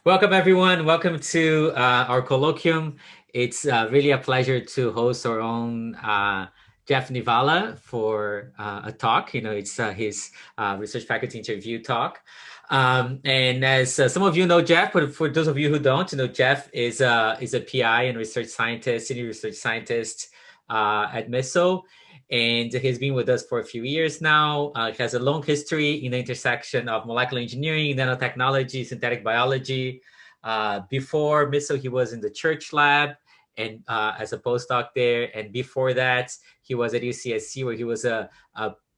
Welcome, everyone. Welcome to our colloquium. It's really a pleasure to host our own Jeff Nivala for a talk. It's his research faculty interview talk. And as some of you know Jeff, but for those of you who don't, Jeff is a PI and research scientist, senior research scientist at MISO. And he's been with us for a few years now. He has a long history in the intersection of molecular engineering, nanotechnology, synthetic biology. Before MISO, he was in the Church Lab and as a postdoc there. And before that, he was at UCSC, where he was a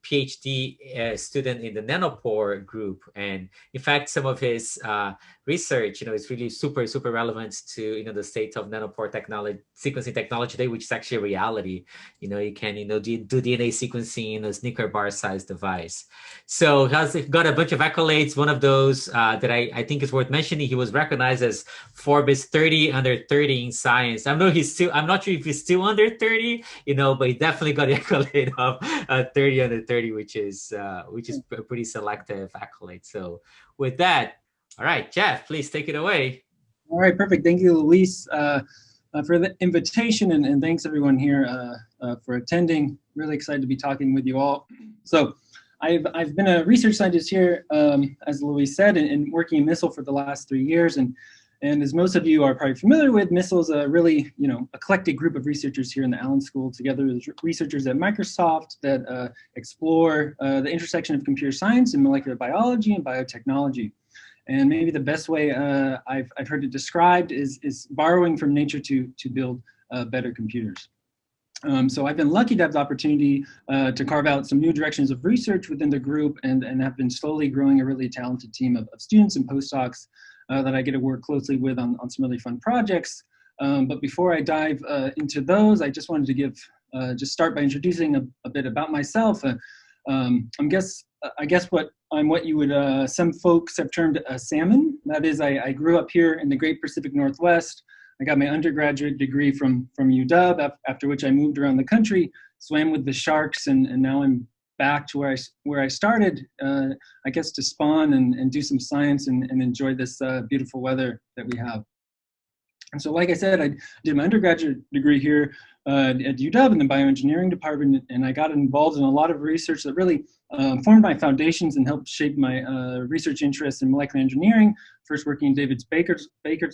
PhD student in the nanopore group. And in fact, some of his research, is really super, super relevant to, the state of nanopore technology, sequencing technology today, which is actually a reality. You can, do DNA sequencing in a Snicker bar sized device. So he has got a bunch of accolades. One of those that I think is worth mentioning, he was recognized as Forbes 30 under 30 in science. I'm not sure if he's still under 30, but he definitely got the accolade of 30 under 30, which is a pretty selective accolade. So with that, all right, Jeff, please take it away. All right, perfect. Thank you, Luis, for the invitation, and thanks everyone here for attending. Really excited to be talking with you all. So I've been a research scientist here, as Luis said, and working in MISL for the last 3 years. And as most of you are probably familiar with, MISL is a really eclectic group of researchers here in the Allen School, together with researchers at Microsoft that explore the intersection of computer science and molecular biology and biotechnology. And maybe the best way I've heard it described is borrowing from nature to build better computers. So I've been lucky to have the opportunity to carve out some new directions of research within the group, and have been slowly growing a really talented team of students and postdocs that I get to work closely with on some really fun projects. But before I dive into those, I just wanted to just start by introducing a bit about myself. I guess what you would, some folks have termed a salmon. That is, I grew up here in the Great Pacific Northwest. I got my undergraduate degree from UW, after which I moved around the country, swam with the sharks, and now I'm back to where I started, I guess, to spawn and do some science and enjoy this beautiful weather that we have. And so, like I said, I did my undergraduate degree here at UW in the bioengineering department, and I got involved in a lot of research that really formed my foundations and helped shape my research interests in molecular engineering, first working in David Baker's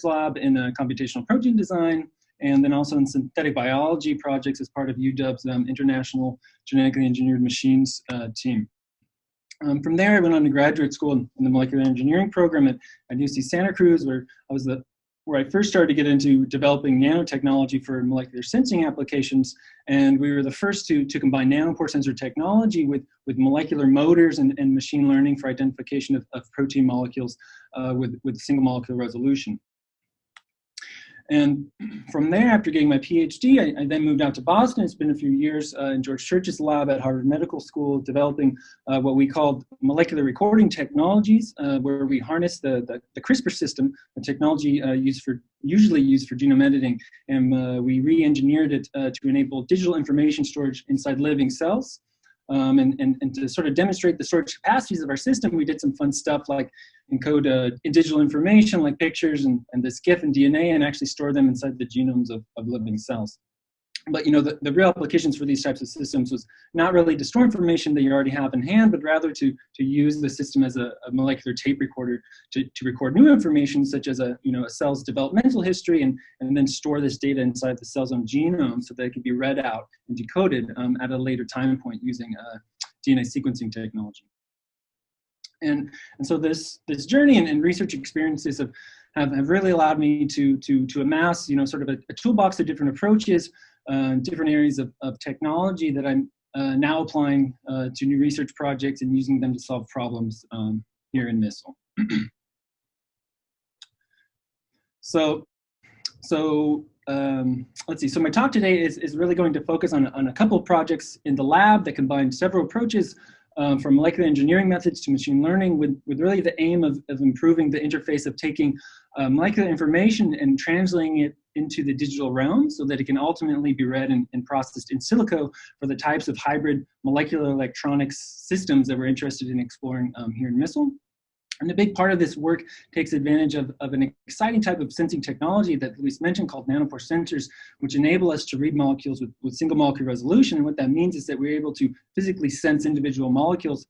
lab in computational protein design, and then also in synthetic biology projects as part of UW's International Genetically Engineered Machines team. From there, I went on to graduate school in the molecular engineering program at UC Santa Cruz, where I first started to get into developing nanotechnology for molecular sensing applications. And we were the first to combine nanopore sensor technology with molecular motors and machine learning for identification of protein molecules with single molecule resolution. And from there, after getting my PhD, I then moved out to Boston. It's been a few years in George Church's lab at Harvard Medical School, developing what we called molecular recording technologies, where we harness the CRISPR system, a technology usually used for genome editing, and we re-engineered it to enable digital information storage inside living cells. And to sort of demonstrate the storage capacities of our system, we did some fun stuff like encode in digital information like pictures and this GIF and DNA, and actually store them inside the genomes of living cells. But the real applications for these types of systems was not really to store information that you already have in hand, but rather to use the system as a molecular tape recorder to record new information, such as a cell's developmental history, and then store this data inside the cell's own genome so that it could be read out and decoded at a later time point using DNA sequencing technology. And so this journey and research experiences have really allowed me to amass sort of a toolbox of different approaches, different areas of technology that I'm now applying to new research projects and using them to solve problems here in MISL. So let's see. So my talk today is really going to focus on a couple of projects in the lab that combine several approaches from molecular engineering methods to machine learning, with really the aim of improving the interface of taking molecular information and translating it into the digital realm so that it can ultimately be read and processed in silico for the types of hybrid molecular electronics systems that we're interested in exploring here in MISL. And a big part of this work takes advantage of an exciting type of sensing technology that Luis mentioned called nanopore sensors, which enable us to read molecules with single molecule resolution. And what that means is that we're able to physically sense individual molecules.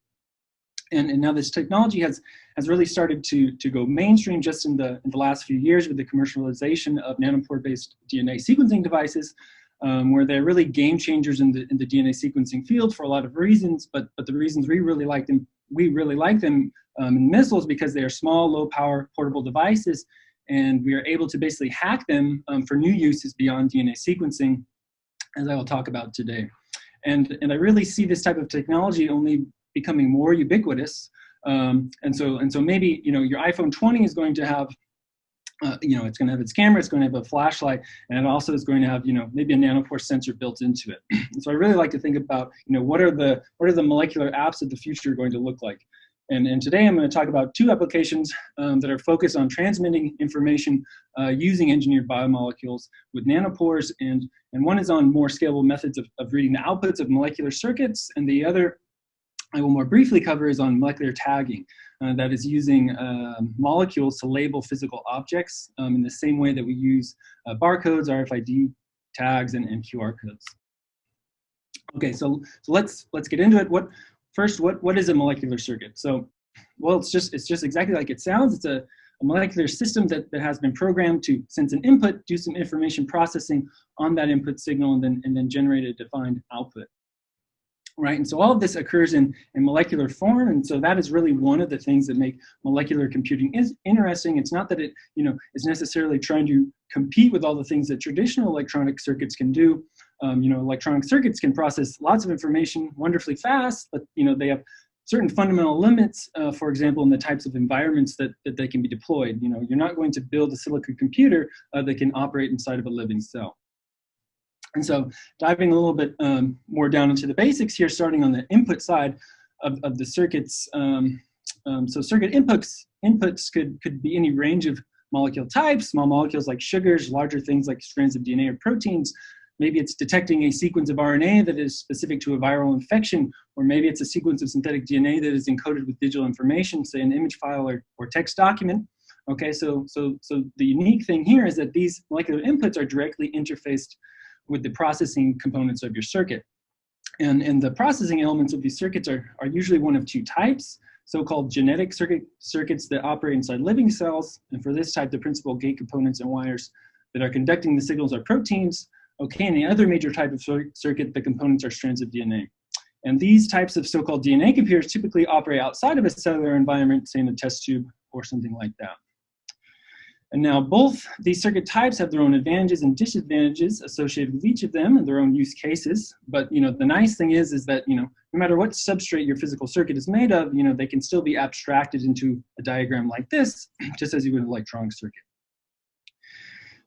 And now this technology has really started to go mainstream just in the last few years with the commercialization of nanopore-based DNA sequencing devices, where they're really game changers in the DNA sequencing field for a lot of reasons. But the reasons we really like them in missiles because they are small, low-power, portable devices, and we are able to basically hack them for new uses beyond DNA sequencing, as I will talk about today. And I really see this type of technology only becoming more ubiquitous. And so maybe, your iPhone 20 is going to have, it's going to have its camera, it's going to have a flashlight, and it also is going to have, maybe a nanopore sensor built into it. And so I really like to think about, what are the molecular apps of the future going to look like? And today I'm going to talk about two applications that are focused on transmitting information using engineered biomolecules with nanopores, and one is on more scalable methods of reading the outputs of molecular circuits, and the other I will more briefly cover is on molecular tagging, that is using molecules to label physical objects in the same way that we use barcodes, RFID tags, and QR codes. Okay, so let's get into it. What is a molecular circuit? So, well, it's just exactly like it sounds. It's a molecular system that has been programmed to sense an input, do some information processing on that input signal, and then generate a defined output. Right, and so all of this occurs in molecular form, and so that is really one of the things that make molecular computing is interesting. It's not that it, is necessarily trying to compete with all the things that traditional electronic circuits can do. Electronic circuits can process lots of information wonderfully fast, but they have certain fundamental limits. For example, in the types of environments that they can be deployed. You're not going to build a silicon computer that can operate inside of a living cell. And so diving a little bit more down into the basics here, starting on the input side of the circuits. So circuit inputs could be any range of molecule types, small molecules like sugars, larger things like strands of DNA or proteins. Maybe it's detecting a sequence of RNA that is specific to a viral infection, or maybe it's a sequence of synthetic DNA that is encoded with digital information, say an image file or text document. Okay, so the unique thing here is that these molecular inputs are directly interfaced with the processing components of your circuit. And the processing elements of these circuits are usually one of two types, so-called genetic circuits that operate inside living cells. And for this type, the principal gate components and wires that are conducting the signals are proteins. Okay, and the other major type of circuit, the components are strands of DNA. And these types of so-called DNA computers typically operate outside of a cellular environment, say in a test tube or something like that. And now both these circuit types have their own advantages and disadvantages associated with each of them and their own use cases. But the nice thing is that no matter what substrate your physical circuit is made of, they can still be abstracted into a diagram like this, just as you would an electronic circuit.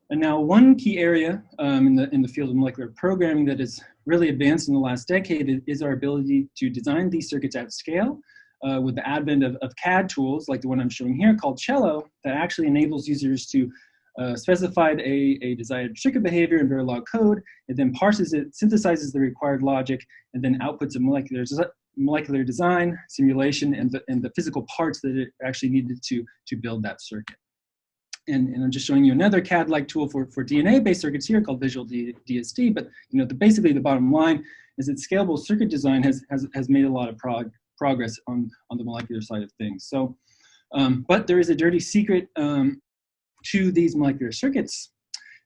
And now one key area in the field of molecular programming that has really advanced in the last decade is our ability to design these circuits at scale. With the advent of CAD tools like the one I'm showing here called Cello, that actually enables users to specify a desired circuit behavior in Verilog code. It then parses it, synthesizes the required logic, and then outputs a molecular design, simulation, and the physical parts that it actually needed to build that circuit. And I'm just showing you another CAD-like tool for DNA-based circuits here called Visual DSD. But basically the bottom line is that scalable circuit design has made a lot of progress on the molecular side of things. So, but there is a dirty secret to these molecular circuits.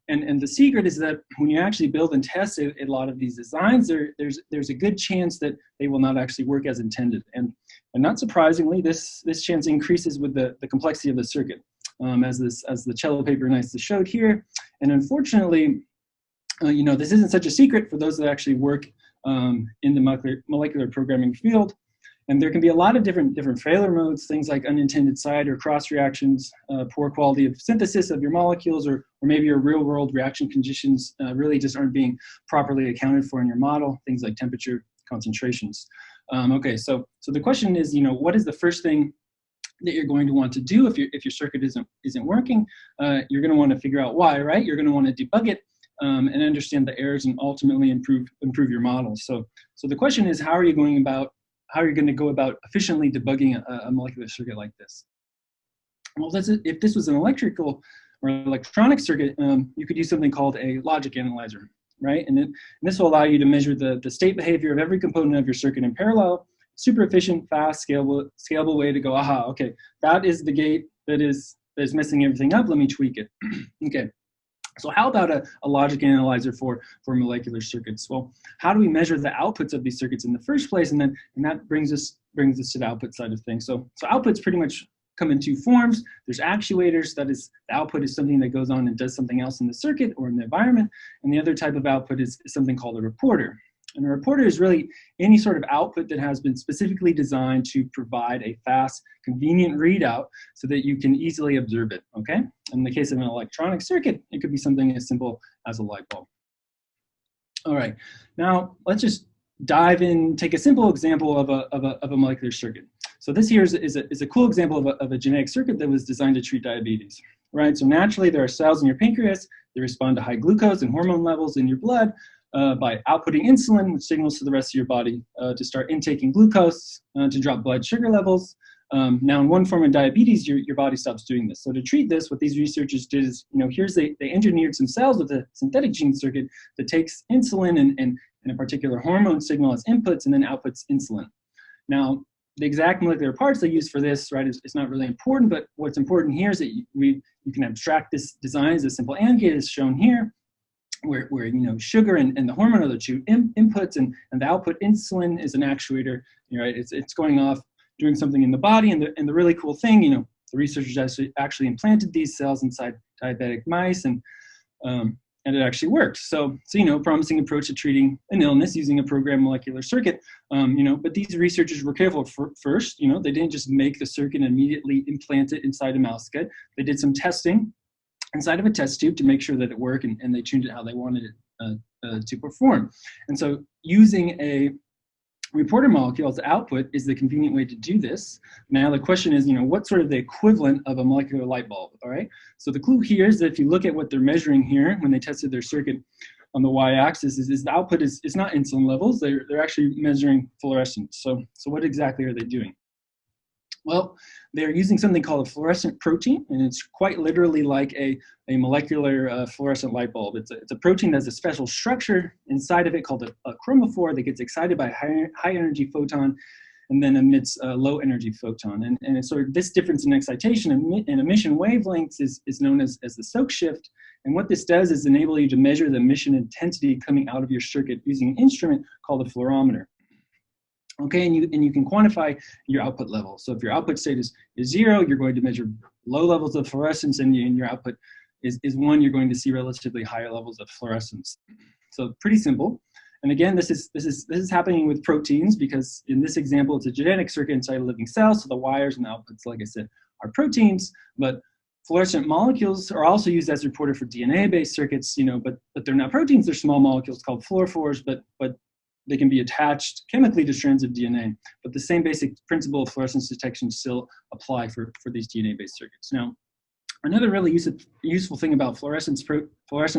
And the secret is that when you actually build and test a lot of these designs, there's a good chance that they will not actually work as intended. And not surprisingly, this chance increases with the complexity of the circuit, as the Cello paper nicely showed here. And unfortunately, this isn't such a secret for those that actually work in the molecular programming field. And there can be a lot of different failure modes, things like unintended side or cross reactions, poor quality of synthesis of your molecules, or maybe your real world reaction conditions really just aren't being properly accounted for in your model, things like temperature, concentrations. Okay, so the question is, what is the first thing that you're going to want to do if your circuit isn't working? You're going to want to figure out why, right? You're going to want to debug it and understand the errors and ultimately improve your model. So the question is, how are you going to go about efficiently debugging a molecular circuit like this? Well, if this was an electrical or electronic circuit, you could use something called a logic analyzer, right? And this will allow you to measure the state behavior of every component of your circuit in parallel. Super efficient, fast, scalable way to go, aha, okay, that is the gate that is messing everything up, let me tweak it. Okay, so how about a logic analyzer for molecular circuits? Well, how do we measure the outputs of these circuits in the first place? And that brings us to the output side of things. So outputs pretty much come in two forms. There's actuators, that is, the output is something that goes on and does something else in the circuit or in the environment. And the other type of output is something called a reporter. And a reporter is really any sort of output that has been specifically designed to provide a fast, convenient readout so that you can easily observe it, okay? In the case of an electronic circuit, it could be something as simple as a light bulb. All right, now let's just dive in, take a simple example of a molecular circuit. So this here is a cool example of a genetic circuit that was designed to treat diabetes, right? So naturally, there are cells in your pancreas that respond to high glucose and hormone levels in your blood by outputting insulin, which signals to the rest of your body to start intaking glucose to drop blood sugar levels. Now, in one form of diabetes, your body stops doing this. So to treat this, what these researchers did is, they engineered some cells with a synthetic gene circuit that takes insulin and a particular hormone signal as inputs and then outputs insulin. Now, the exact molecular parts they use for this, right, is not really important, but what's important here is that you can abstract this design as a simple AND gate as shown here, where sugar and the hormone are the two inputs, and the output insulin is an actuator, right? It's going off doing something in the body, and the really cool thing, the researchers actually implanted these cells inside diabetic mice, and it actually worked. So promising approach to treating an illness using a programmed molecular circuit. But these researchers were careful. First, they didn't just make the circuit and immediately implant it inside a mouse gut. They did some testing inside of a test tube to make sure that it worked, and they tuned it how they wanted it to perform. And so using a reporter molecule as output is the convenient way to do this. Now the question is, what's sort of the equivalent of a molecular light bulb, all right? So the clue here is that if you look at what they're measuring here when they tested their circuit on the y-axis, is the output is not insulin levels, they're actually measuring fluorescence. So what exactly are they doing? Well, they're using something called a fluorescent protein, and it's quite literally like a molecular fluorescent light bulb. It's a protein that has a special structure inside of it called a chromophore that gets excited by a high energy photon and then emits a low energy photon. And it's sort of this difference in excitation and emission wavelengths is known as the soak shift. And what this does is enable you to measure the emission intensity coming out of your circuit using an instrument called a fluorometer. Okay, and you can quantify your output level. So if your output state is 0, you're going to measure low levels of fluorescence, and your output is 1, you're going to see relatively higher levels of fluorescence. So pretty simple. And again, this is happening with proteins, because in this example, it's a genetic circuit inside a living cell. So the wires and the outputs, like I said, are proteins. But fluorescent molecules are also used as a reporter for DNA-based circuits. But they're not proteins. They're small molecules called fluorophores. But they can be attached chemically to strands of DNA, but the same basic principle of fluorescence detection still apply for these DNA-based circuits. Now, another really useful thing about fluorescent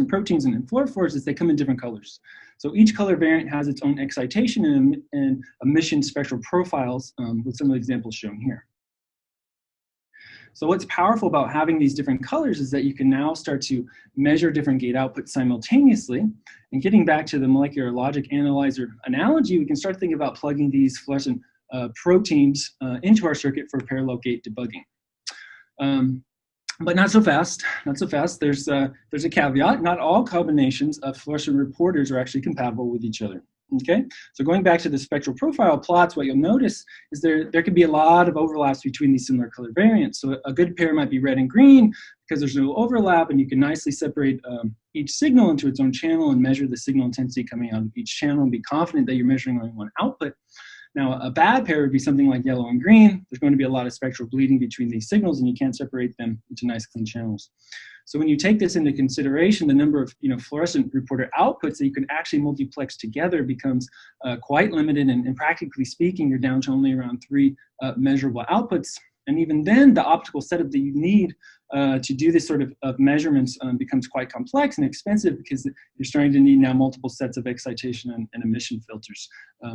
proteins and fluorophores is they come in different colors. So each color variant has its own excitation and emission spectral profiles, with some of the examples shown here. So what's powerful about having these different colors is that you can now start to measure different gate outputs simultaneously. And getting back to the molecular logic analyzer analogy, we can start thinking about plugging these fluorescent proteins into our circuit for parallel gate debugging. But not so fast, not so fast. There's a caveat. Not all combinations of fluorescent reporters are actually compatible with each other. Okay, so going back to the spectral profile plots, what you'll notice is there could be a lot of overlaps between these similar color variants. So a good pair might be red and green because there's no overlap, and you can nicely separate each signal into its own channel and measure the signal intensity coming out of each channel and be confident that you're measuring only one output. Now, a bad pair would be something like yellow and green. There's going to be a lot of spectral bleeding between these signals, and you can't separate them into nice clean channels. So when you take this into consideration, the number of fluorescent reporter outputs that you can actually multiplex together becomes quite limited, and practically speaking, you're down to only around 3 measurable outputs. And even then, the optical setup that you need to do this sort of measurements becomes quite complex and expensive, because you're starting to need now multiple sets of excitation and emission filters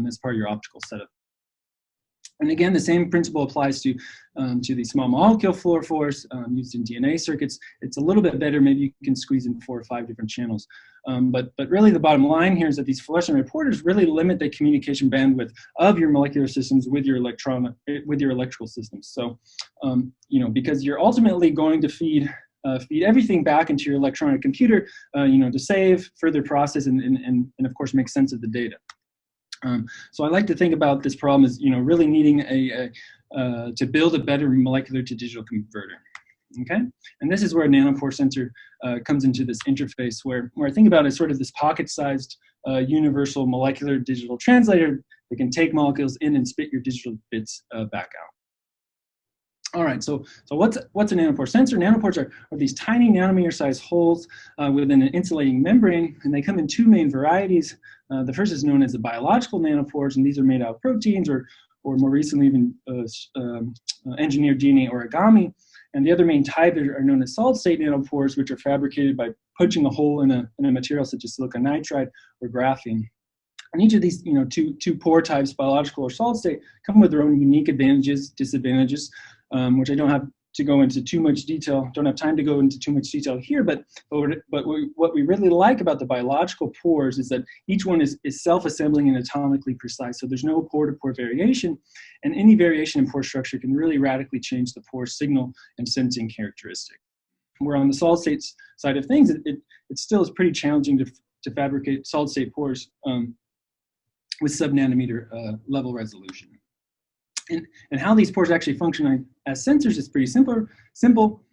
as part of your optical setup. And again, the same principle applies to the small molecule fluorophores used in DNA circuits. It's a little bit better. Maybe you can squeeze in 4 or 5 different channels. But really the bottom line here is that these fluorescent reporters really limit the communication bandwidth of your molecular systems with your electrical systems. So, because you're ultimately going to feed everything back into your electronic computer, to save, further process, and of course make sense of the data. So I like to think about this problem as, really needing to build a better molecular to digital converter. Okay, and this is where a nanopore sensor comes into this interface, where I think about it as sort of this pocket-sized universal molecular digital translator that can take molecules in and spit your digital bits back out. All right, so what's a nanopore sensor? Nanopores are these tiny nanometer-sized holes within an insulating membrane, and they come in 2 main varieties. The first is known as the biological nanopores, and these are made out of proteins or more recently even engineered DNA origami. And the other main type are known as solid-state nanopores, which are fabricated by punching a hole in a material such as silicon nitride or graphene. And each of these, two pore types, biological or solid-state, come with their own unique advantages, disadvantages, which I don't have to go into too much detail. Don't have time to go into too much detail here. But what we really like about the biological pores is that each one is self-assembling and atomically precise. So there's no pore-to-pore variation, and any variation in pore structure can really radically change the pore signal and sensing characteristic. Where on the solid-state side of things, it still is pretty challenging to fabricate solid-state pores with sub-nanometer level resolution. And how these pores actually function as sensors is pretty simple.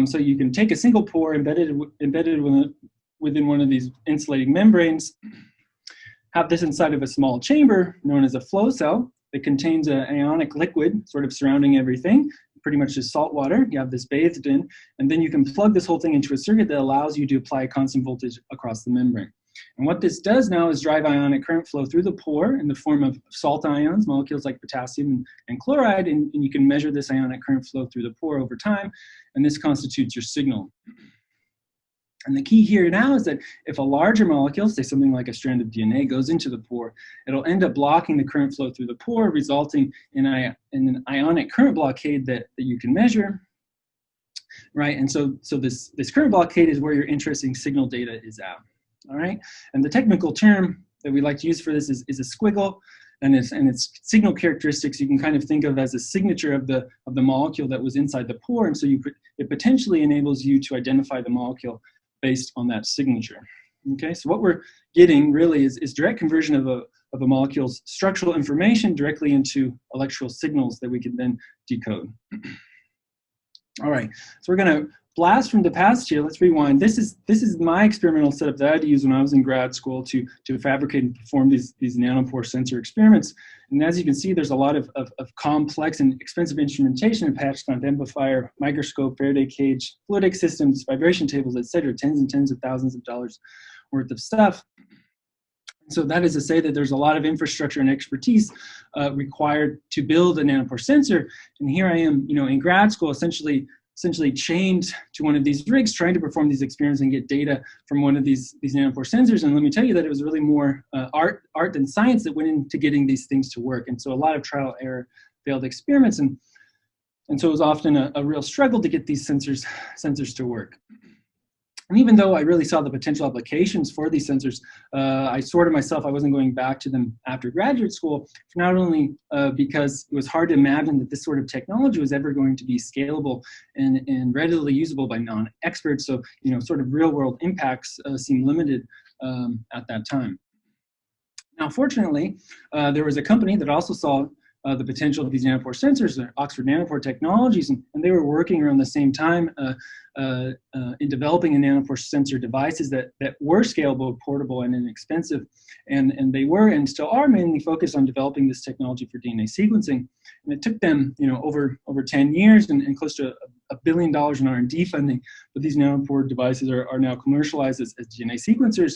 So you can take a single pore embedded within one of these insulating membranes, have this inside of a small chamber known as a flow cell that contains an ionic liquid sort of surrounding everything, pretty much just salt water. You have this bathed in, and then you can plug this whole thing into a circuit that allows you to apply a constant voltage across the membrane. And what this does now is drive ionic current flow through the pore in the form of salt ions, molecules like potassium and chloride, and you can measure this ionic current flow through the pore over time, and this constitutes your signal. And the key here now is that if a larger molecule, say something like a strand of DNA, goes into the pore, it'll end up blocking the current flow through the pore, resulting in an ionic current blockade that you can measure, right? And so this current blockade is where your interesting signal data is at. All right, and the technical term that we like to use for this is a squiggle, and its signal characteristics you can kind of think of as a signature of the molecule that was inside the pore, and so it potentially enables you to identify the molecule based on that signature. Okay, so what we're getting really is direct conversion of a molecule's structural information directly into electrical signals that we can then decode. All right, so we're going to blast from the past here. Let's rewind. This is my experimental setup that I had to use when I was in grad school to fabricate and perform these nanopore sensor experiments. And as you can see, there's a lot of complex and expensive instrumentation, a patch clamp amplifier, microscope, Faraday cage, fluidic systems, vibration tables, etc. Tens and tens of thousands of dollars worth of stuff. So that is to say that there's a lot of infrastructure and expertise required to build a nanopore sensor. And here I am, in grad school, essentially chained to one of these rigs, trying to perform these experiments and get data from one of these nanopore sensors. And let me tell you that it was really more art than science that went into getting these things to work. And so a lot of trial, error, failed experiments, and so it was often a real struggle to get these sensors to work. And even though I really saw the potential applications for these sensors, I swore to myself I wasn't going back to them after graduate school, not only because it was hard to imagine that this sort of technology was ever going to be scalable and readily usable by non-experts, so sort of real-world impacts seem limited at that time. Now, fortunately, there was a company that also saw the potential of these nanopore sensors, Oxford Nanopore Technologies, and they were working around the same time in developing a nanopore sensor devices that were scalable, portable, and inexpensive. And they were and still are mainly focused on developing this technology for DNA sequencing. And it took them, over 10 years and close to $1 billion in R&D funding. But these nanopore devices are now commercialized as DNA sequencers.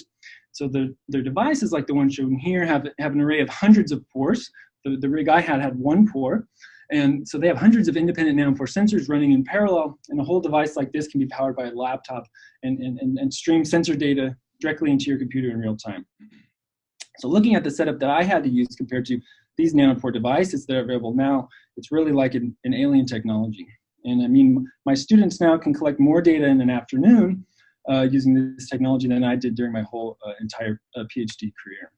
So their devices, like the one shown here, have an array of hundreds of pores. The rig I had one pore, and so they have hundreds of independent nanopore sensors running in parallel, and a whole device like this can be powered by a laptop and stream sensor data directly into your computer in real time. So looking at the setup that I had to use compared to these nanopore devices that are available now, it's really like an alien technology. And I mean, my students now can collect more data in an afternoon using this technology than I did during my whole entire PhD career.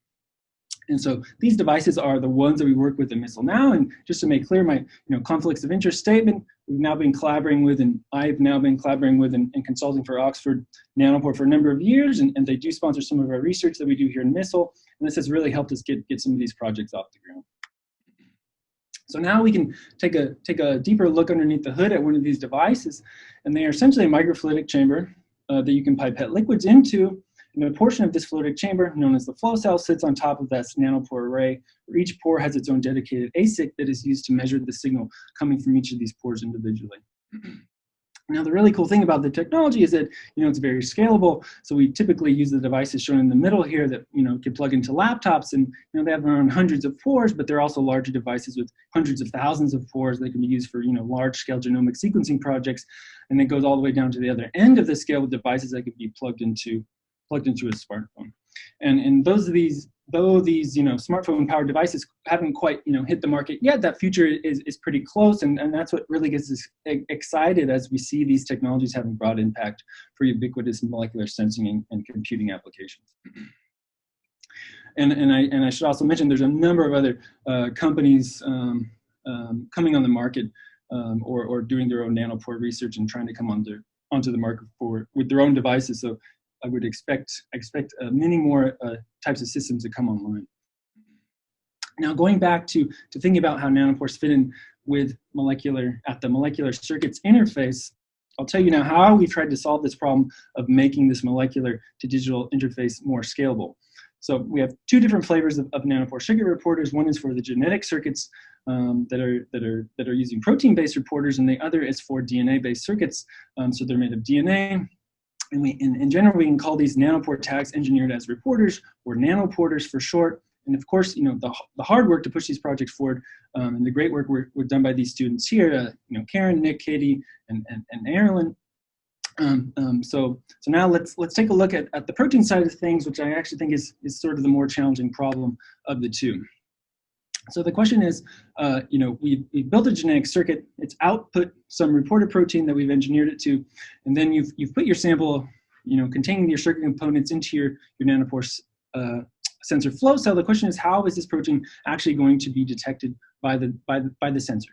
And so these devices are the ones that we work with in Missile now. And just to make clear, my conflicts of interest statement, we've now been collaborating with, and I've now been collaborating with and consulting for Oxford Nanopore for a number of years. And they do sponsor some of our research that we do here in Missile. And this has really helped us get some of these projects off the ground. So now we can take a deeper look underneath the hood at one of these devices. And they are essentially a microfluidic chamber that you can pipette liquids into. And a portion of this fluidic chamber, known as the flow cell, sits on top of that nanopore array, where each pore has its own dedicated ASIC that is used to measure the signal coming from each of these pores individually. Now, the really cool thing about the technology is that it's very scalable. So we typically use the devices shown in the middle here that can plug into laptops, and they have around hundreds of pores, but they're also larger devices with hundreds of thousands of pores that can be used for large-scale genomic sequencing projects, and it goes all the way down to the other end of the scale with devices that could be plugged into a smartphone. And though these smartphone powered devices haven't quite hit the market yet, that future is pretty close, and that's what really gets us excited as we see these technologies having broad impact for ubiquitous molecular sensing and computing applications. And I should also mention there's a number of other companies coming on the market or doing their own nanopore research and trying to come onto the market with their own devices. So I would expect many more types of systems to come online. Now, going back to thinking about how nanopores fit in with the molecular circuits interface, I'll tell you now how we tried to solve this problem of making this molecular to digital interface more scalable. So we have two different flavors of nanopore circuit reporters. One is for the genetic circuits that are using protein-based reporters, and the other is for DNA-based circuits. So they're made of DNA. And in general, we can call these nanopore tags engineered as reporters, or nanoporters for short. And of course, the hard work to push these projects forward and the great work were done by these students here, Karen, Nick, Katie, and Erilyn. So now let's take a look at the protein side of things, which I actually think is sort of the more challenging problem of the two. So the question is, we built a genetic circuit. It's output some reporter protein that we've engineered it to, and then you've put your sample, containing your circuit components into your nanopore sensor flow cell. The question is, how is this protein actually going to be detected by the sensor?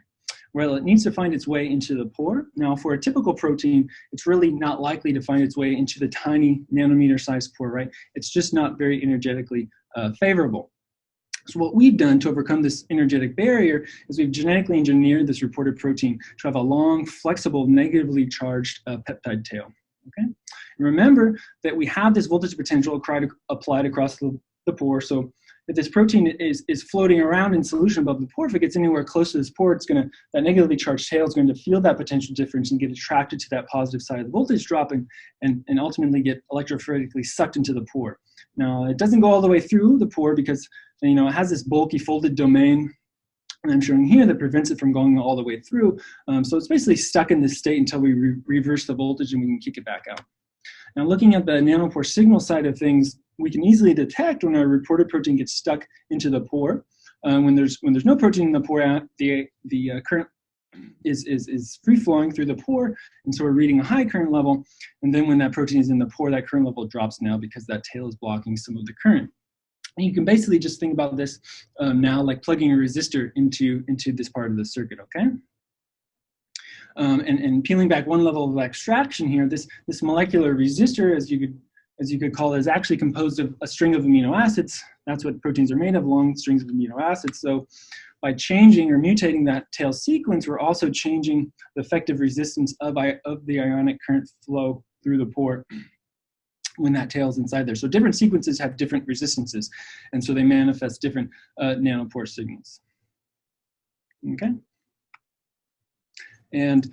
Well, it needs to find its way into the pore. Now, for a typical protein, it's really not likely to find its way into the tiny nanometer-sized pore, right? It's just not very energetically favorable. So what we've done to overcome this energetic barrier is we've genetically engineered this reporter protein to have a long, flexible, negatively charged peptide tail. Okay? And remember that we have this voltage potential applied across the pore. So if this protein is floating around in solution above the pore, if it gets anywhere close to this pore, that negatively charged tail is going to feel that potential difference and get attracted to that positive side of the voltage drop and ultimately get electrophoretically sucked into the pore. Now, it doesn't go all the way through the pore because it has this bulky folded domain, and I'm showing here, that prevents it from going all the way through. So it's basically stuck in this state until we reverse the voltage and we can kick it back out. Now, looking at the nanopore signal side of things, we can easily detect when our reporter protein gets stuck into the pore. When there's no protein in the pore, the current is free flowing through the pore, and so we're reading a high current level. And then when that protein is in the pore, that current level drops now because that tail is blocking some of the current. And you can basically just think about this now like plugging a resistor into this part of the circuit, okay? And peeling back one level of abstraction here, this molecular resistor, as you could call it, is actually composed of a string of amino acids. That's what proteins are made of, long strings of amino acids. So by changing or mutating that tail sequence, we're also changing the effective resistance of the ionic current flow through the pore when that tail is inside there. So different sequences have different resistances, and so they manifest different nanopore signals. Okay? And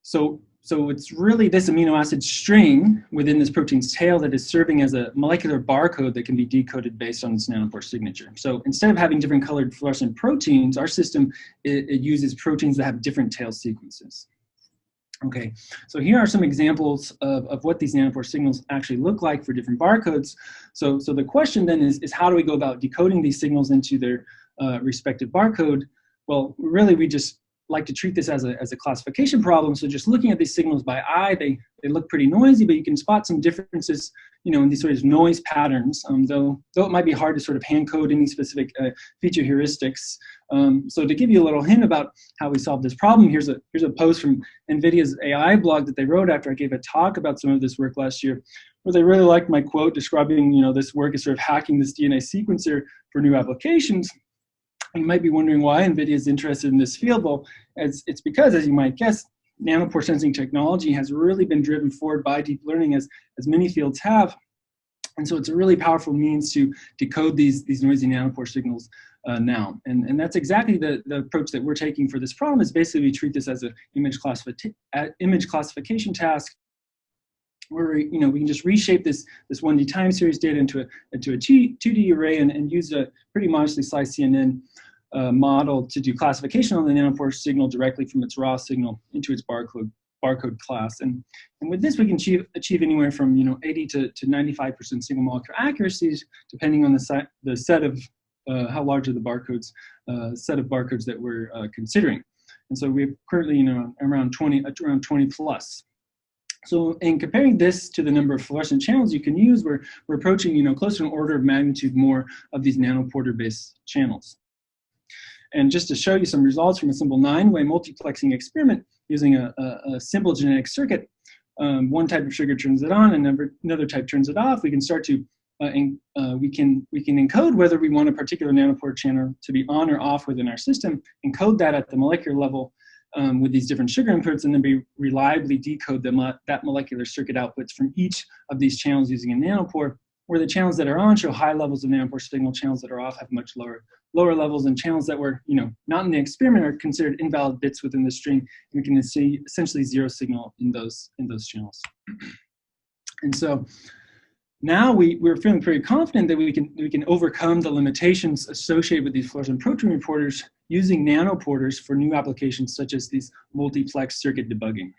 so it's really this amino acid string within this protein's tail that is serving as a molecular barcode that can be decoded based on this nanopore signature. So instead of having different colored fluorescent proteins, our system it uses proteins that have different tail sequences. Okay, so here are some examples of what these nanopore signals actually look like for different barcodes. So the question then is how do we go about decoding these signals into their respective barcode? Well, really, we just like to treat this as a classification problem. So just looking at these signals by eye, they look pretty noisy, but you can spot some differences, in these sort of noise patterns, though it might be hard to sort of hand code any specific feature heuristics. So to give you a little hint about how we solve this problem, here's a post from NVIDIA's AI blog that they wrote after I gave a talk about some of this work last year, where they really liked my quote describing, this work as sort of hacking this DNA sequencer for new applications. You might be wondering why NVIDIA is interested in this field. Well, it's because, as you might guess, nanopore sensing technology has really been driven forward by deep learning, as many fields have. And so it's a really powerful means to decode these noisy nanopore signals now. And that's exactly the approach that we're taking for this problem, is basically we treat this as an image classification task, where we can just reshape this 1D time series data into a 2D array and use a pretty modestly sliced CNN model to do classification on the nanopore signal directly from its raw signal into its barcode class. And with this, we can achieve anywhere from 80 to 95% single molecule accuracies, depending on the set of how large are the barcodes, set of barcodes that we're considering. And so we're currently around 20 plus. So in comparing this to the number of fluorescent channels you can use, we're approaching close to an order of magnitude more of these nanoporter-based channels. And just to show you some results from a simple 9-way multiplexing experiment using a simple genetic circuit, one type of sugar turns it on and another type turns it off. We can start to we can encode whether we want a particular nanopore channel to be on or off within our system, encode that at the molecular level with these different sugar inputs, and then we reliably decode that molecular circuit outputs from each of these channels using a nanopore, where the channels that are on show high levels of nanopore signal, channels that are off have much lower levels, and channels that were not in the experiment are considered invalid bits within the string. We can see essentially zero signal in those channels. And so now we're feeling pretty confident that we can overcome the limitations associated with these fluorescent protein reporters using nanoporters for new applications such as these multiplex circuit debugging.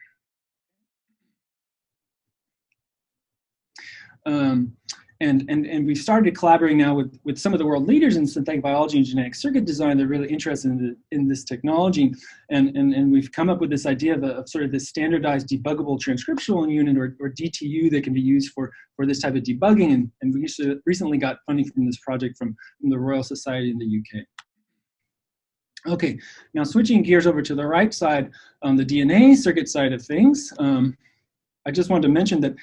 And we've started collaborating now with some of the world leaders in synthetic biology and genetic circuit design. They're really interested in this technology. And we've come up with this idea of sort of this standardized debuggable transcriptional unit, or DTU, that can be used for this type of debugging. And we recently got funding from this project from the Royal Society in the UK. Okay, now switching gears over to the right side, on the DNA circuit side of things, I just wanted to mention that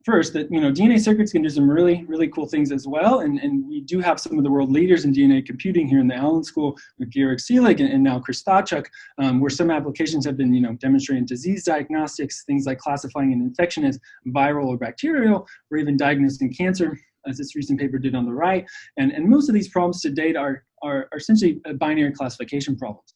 first, that DNA circuits can do some really, really cool things as well, and we do have some of the world leaders in DNA computing here in the Allen School with Georg Seelig and now Chris Stachuk, where some applications have been demonstrating disease diagnostics, things like classifying an infection as viral or bacterial, or even diagnosing cancer, as this recent paper did on the right. And most of these problems to date are essentially binary classification problems.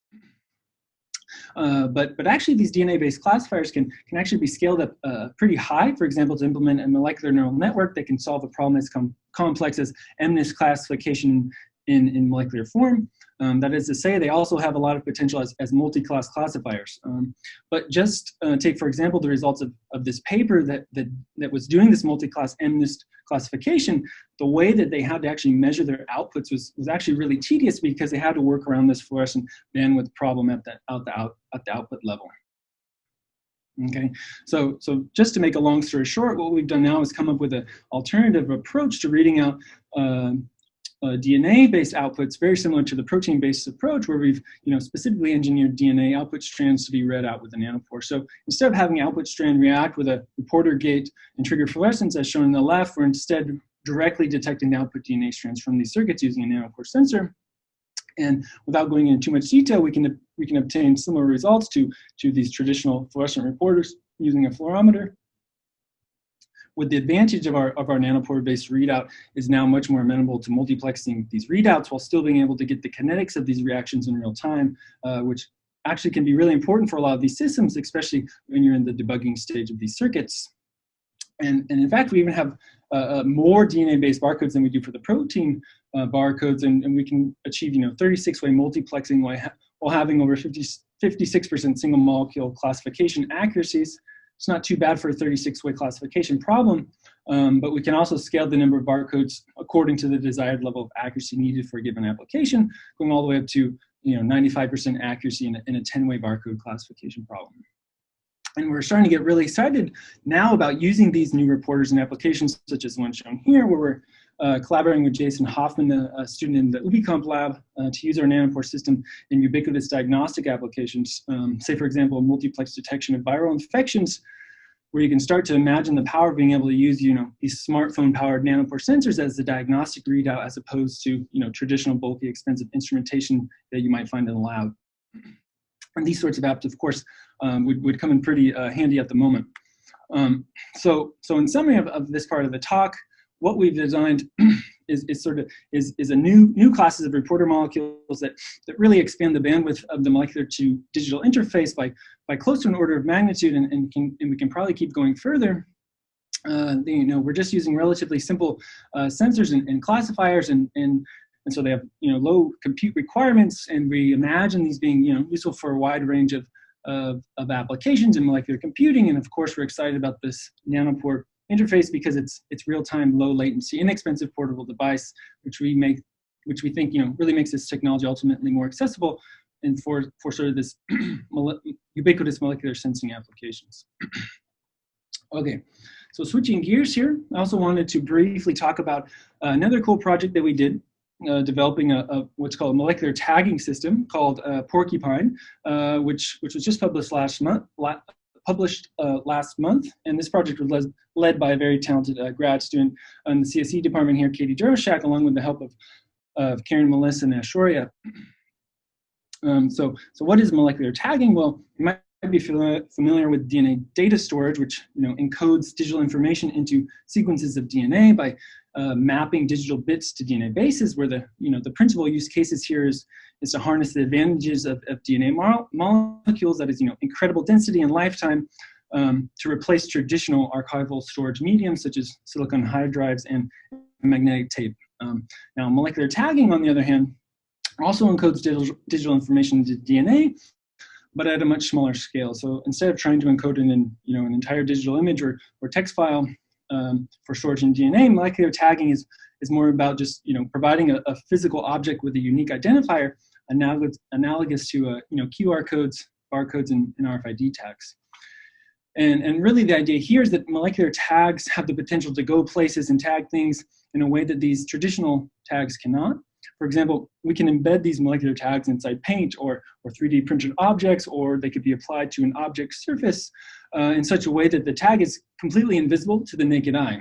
But actually, these DNA-based classifiers can actually be scaled up pretty high, for example, to implement a molecular neural network that can solve a problem as complex as MNIST classification in molecular form. That is to say, they also have a lot of potential as multi-class classifiers. But just take, for example, the results of this paper that was doing this multi-class MNIST classification. The way that they had to actually measure their outputs was actually really tedious, because they had to work around this fluorescent bandwidth problem at the output level. Okay, so just to make a long story short, what we've done now is come up with an alternative approach to reading out DNA-based outputs, very similar to the protein-based approach, where we've specifically engineered DNA output strands to be read out with a nanopore. So instead of having output strand react with a reporter gate and trigger fluorescence as shown on the left, we're instead directly detecting the output DNA strands from these circuits using a nanopore sensor. And without going into too much detail, we can obtain similar results to these traditional fluorescent reporters using a fluorometer. With the advantage of our nanopore-based readout is now much more amenable to multiplexing these readouts while still being able to get the kinetics of these reactions in real time, which actually can be really important for a lot of these systems, especially when you're in the debugging stage of these circuits. And in fact, we even have more DNA-based barcodes than we do for the protein barcodes, and we can achieve 36-way multiplexing while having over 56% single molecule classification accuracies. It's not too bad for a 36-way classification problem, but we can also scale the number of barcodes according to the desired level of accuracy needed for a given application, going all the way up to 95% accuracy in a 10-way barcode classification problem. And we're starting to get really excited now about using these new reporters in applications such as the one shown here, where we're collaborating with Jason Hoffman, a student in the UbiComp lab, to use our nanopore system in ubiquitous diagnostic applications. Say, for example, multiplex detection of viral infections, where you can start to imagine the power of being able to use, these smartphone-powered nanopore sensors as the diagnostic readout, as opposed to, traditional bulky, expensive instrumentation that you might find in the lab. And these sorts of apps, of course, would come in pretty handy at the moment. So in summary of this part of the talk, what we've designed is a new classes of reporter molecules that really expand the bandwidth of the molecular to digital interface by close to an order of magnitude, and we can probably keep going further. We're just using relatively simple sensors and classifiers, and so they have low compute requirements, and we imagine these being useful for a wide range of applications in molecular computing. And of course, we're excited about this nanopore interface because it's real-time, low latency, inexpensive portable device, which we think really makes this technology ultimately more accessible and for sort of this ubiquitous molecular sensing applications. Okay, so switching gears here, I also wanted to briefly talk about another cool project that we did, developing what's called a molecular tagging system called Porcupine, which was just published last month. And this project was led by a very talented grad student in the CSE department here, Katie Duroshak, along with the help of Karen, Melissa, and Ashoria. So what is molecular tagging? Well, you might be familiar with DNA data storage, which encodes digital information into sequences of DNA by mapping digital bits to DNA bases, where the principal use cases here is to harness the advantages of DNA molecules, that is incredible density and lifetime, to replace traditional archival storage mediums such as silicon hydrides and magnetic tape. Now, molecular tagging, on the other hand, also encodes digital information into DNA, but at a much smaller scale. So instead of trying to encode it in an entire digital image or text file for storage in DNA, molecular tagging is more about just providing a physical object with a unique identifier, analogous to QR codes, barcodes, and RFID tags. And really the idea here is that molecular tags have the potential to go places and tag things in a way that these traditional tags cannot. For example, we can embed these molecular tags inside paint or 3D printed objects, or they could be applied to an object surface in such a way that the tag is completely invisible to the naked eye.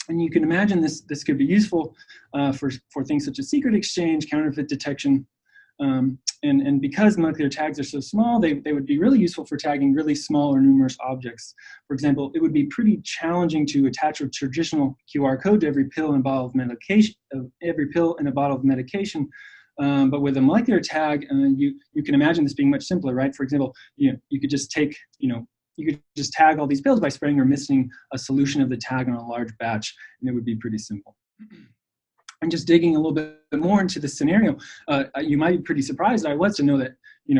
And you can imagine this could be useful for things such as secret exchange, counterfeit detection, and because molecular tags are so small, they would be really useful for tagging really small or numerous objects. For example, it would be pretty challenging to attach a traditional QR code to every pill in a bottle of medication. But with a molecular tag, you can imagine this being much simpler, right? For example, you could just take, you could just tag all these pills by spraying or misting a solution of the tag on a large batch, and it would be pretty simple. And just digging a little bit more into this scenario, you might be pretty surprised, I was, to know that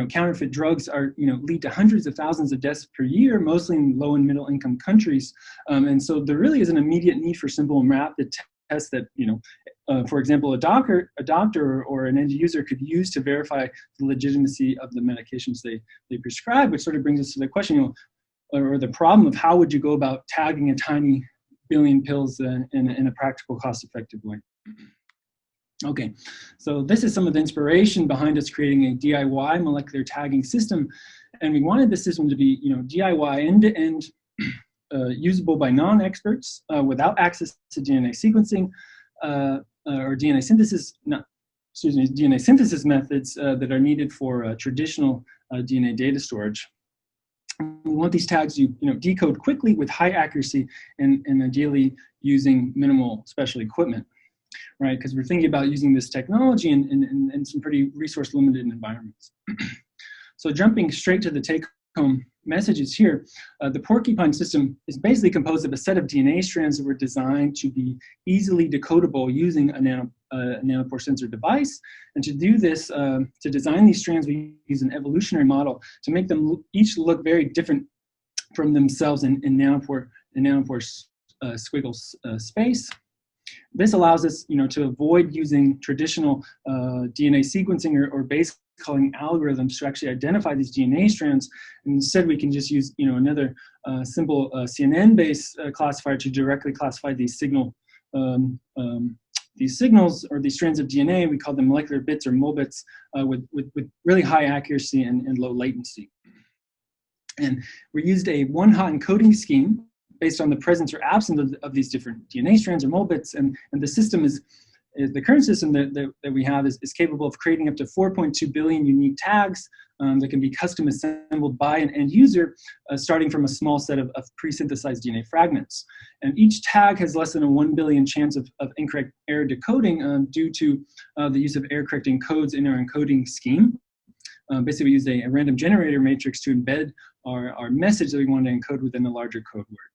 counterfeit drugs lead to hundreds of thousands of deaths per year, mostly in low and middle income countries. And so there really is an immediate need for simple and rapid tests that for example, a doctor or an end user could use to verify the legitimacy of the medications they prescribe, which sort of brings us to the question, or the problem of how would you go about tagging a tiny billion pills in a practical, cost-effective way. Okay, so this is some of the inspiration behind us creating a DIY molecular tagging system, and we wanted the system to be, DIY, end-to-end, usable by non-experts without access to DNA sequencing or DNA synthesis. DNA synthesis methods that are needed for traditional DNA data storage. We want these tags to decode quickly with high accuracy and ideally using minimal special equipment, right? Because we're thinking about using this technology in some pretty resource limited environments. So jumping straight to the take home messages here. The porcupine system is basically composed of a set of DNA strands that were designed to be easily decodable using a nanopore sensor device. And to do this, to design these strands, we use an evolutionary model to make them each look very different from themselves in nanopore squiggle space. This allows us, to avoid using traditional DNA sequencing or base calling algorithms to actually identify these DNA strands. And instead, we can just use, another simple CNN-based classifier to directly classify these signals or these strands of DNA. We call them molecular bits or molebits with really high accuracy and low latency. And we used a one-hot encoding scheme based on the presence or absence of these different DNA strands or molebits, and the system is the current system that we have is capable of creating up to 4.2 billion unique tags that can be custom assembled by an end user, starting from a small set of pre-synthesized DNA fragments. And each tag has less than a 1 billion chance of incorrect error decoding due to the use of error correcting codes in our encoding scheme. Basically, we use a random generator matrix to embed our message that we want to encode within a larger code word.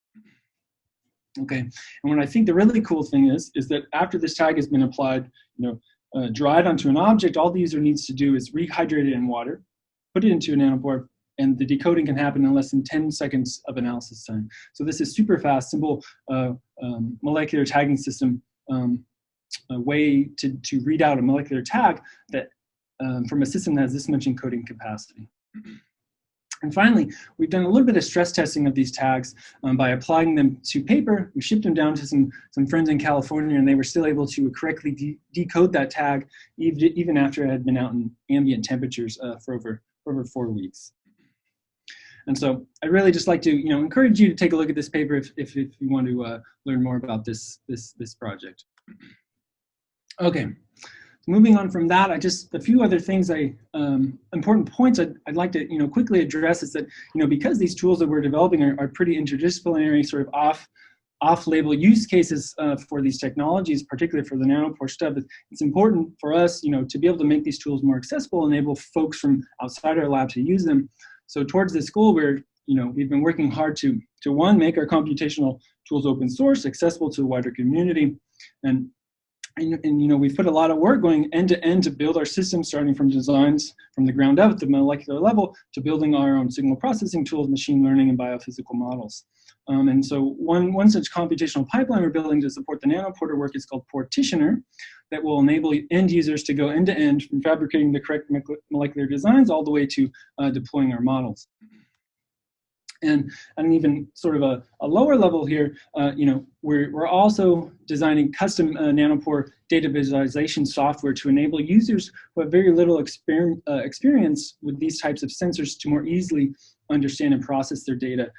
Okay, and what I think the really cool thing is that after this tag has been applied, dried onto an object, all the user needs to do is rehydrate it in water, put it into a nanopore, and the decoding can happen in less than 10 seconds of analysis time. So this is super fast, simple molecular tagging system, a way to read out a molecular tag that from a system that has this much encoding capacity. And finally, we've done a little bit of stress testing of these tags by applying them to paper. We shipped them down to some friends in California, and they were still able to correctly decode that tag even after it had been out in ambient temperatures for over 4 weeks. And so I really just like to encourage you to take a look at this paper if you want to learn more about this project. Okay. Moving on from that, a few other things important points I'd like to quickly address is that because these tools that we're developing are pretty interdisciplinary, sort of off-label use cases for these technologies, particularly for the nanopore stuff, it's important for us to be able to make these tools more accessible, enable folks from outside our lab to use them. So towards this goal, we've been working hard to one, make our computational tools open source, accessible to a wider community, and we've put a lot of work going end to end to build our system, starting from designs from the ground up at the molecular level to building our own signal processing tools, machine learning, and biophysical models. And so one such computational pipeline we're building to support the nanoporter work is called Portitioner, that will enable end users to go end to end from fabricating the correct molecular designs all the way to deploying our models. And even sort of a lower level here, we're also designing custom nanopore data visualization software to enable users who have very little experience with these types of sensors to more easily understand and process their data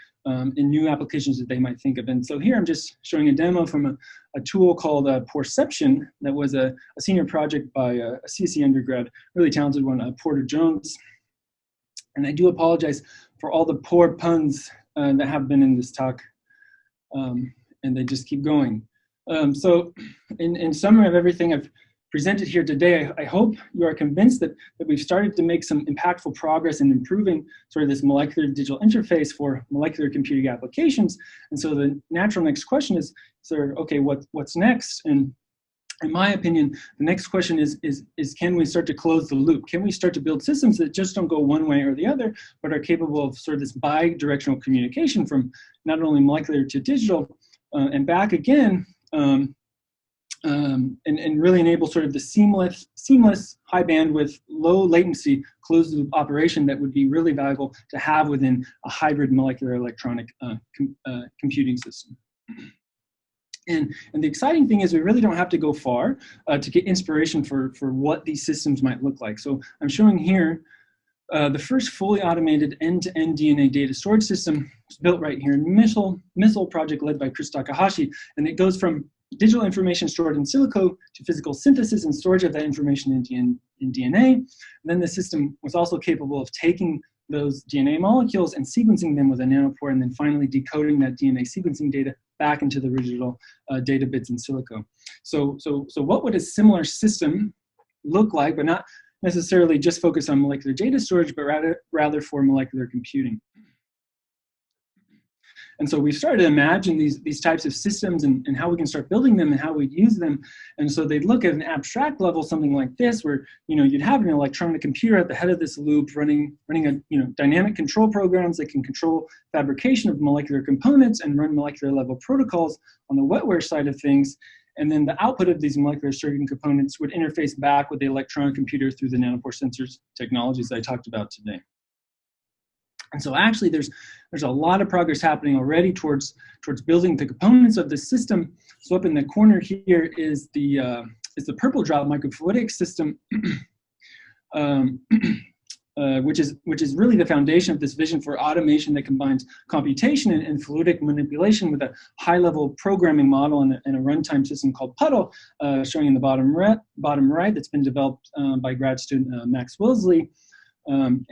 in new applications that they might think of. And so here I'm just showing a demo from a tool called Porception that was a senior project by a CSE undergrad, really talented one, Porter Jones. And I do apologize for all the poor puns that have been in this talk, and they just keep going. So in summary of everything I've presented here today, I hope you are convinced that we've started to make some impactful progress in improving sort of this molecular digital interface for molecular computing applications. And so the natural next question is sort of, okay, what's next? And in my opinion, the next question is can we start to close the loop? Can we start to build systems that just don't go one way or the other, but are capable of sort of this bi-directional communication from not only molecular to digital and back again, and really enable sort of the seamless, high bandwidth, low latency closed loop operation that would be really valuable to have within a hybrid molecular electronic computing system. And the exciting thing is we really don't have to go far to get inspiration for what these systems might look like. So I'm showing here the first fully automated end-to-end DNA data storage system was built right here in Missile project led by Chris Takahashi. And it goes from digital information stored in silico to physical synthesis and storage of that information in DNA. And then the system was also capable of taking those DNA molecules and sequencing them with a nanopore, and then finally decoding that DNA sequencing data back into the original data bits in silico. So what would a similar system look like, but not necessarily just focus on molecular data storage, but rather for molecular computing. And so we started to imagine these types of systems and how we can start building them and how we'd use them. And so they'd look at an abstract level, something like this, where you'd have an electronic computer at the head of this loop running dynamic control programs that can control fabrication of molecular components and run molecular level protocols on the wetware side of things. And then the output of these molecular circuit components would interface back with the electronic computer through the nanopore sensors technologies I talked about today. And so actually there's a lot of progress happening already towards building the components of this system. So up in the corner here is the purple drop microfluidics system, which is really the foundation of this vision for automation that combines computation and fluidic manipulation with a high-level programming model and a runtime system called Puddle, showing in the bottom right, that's been developed by grad student Max Wilsley. And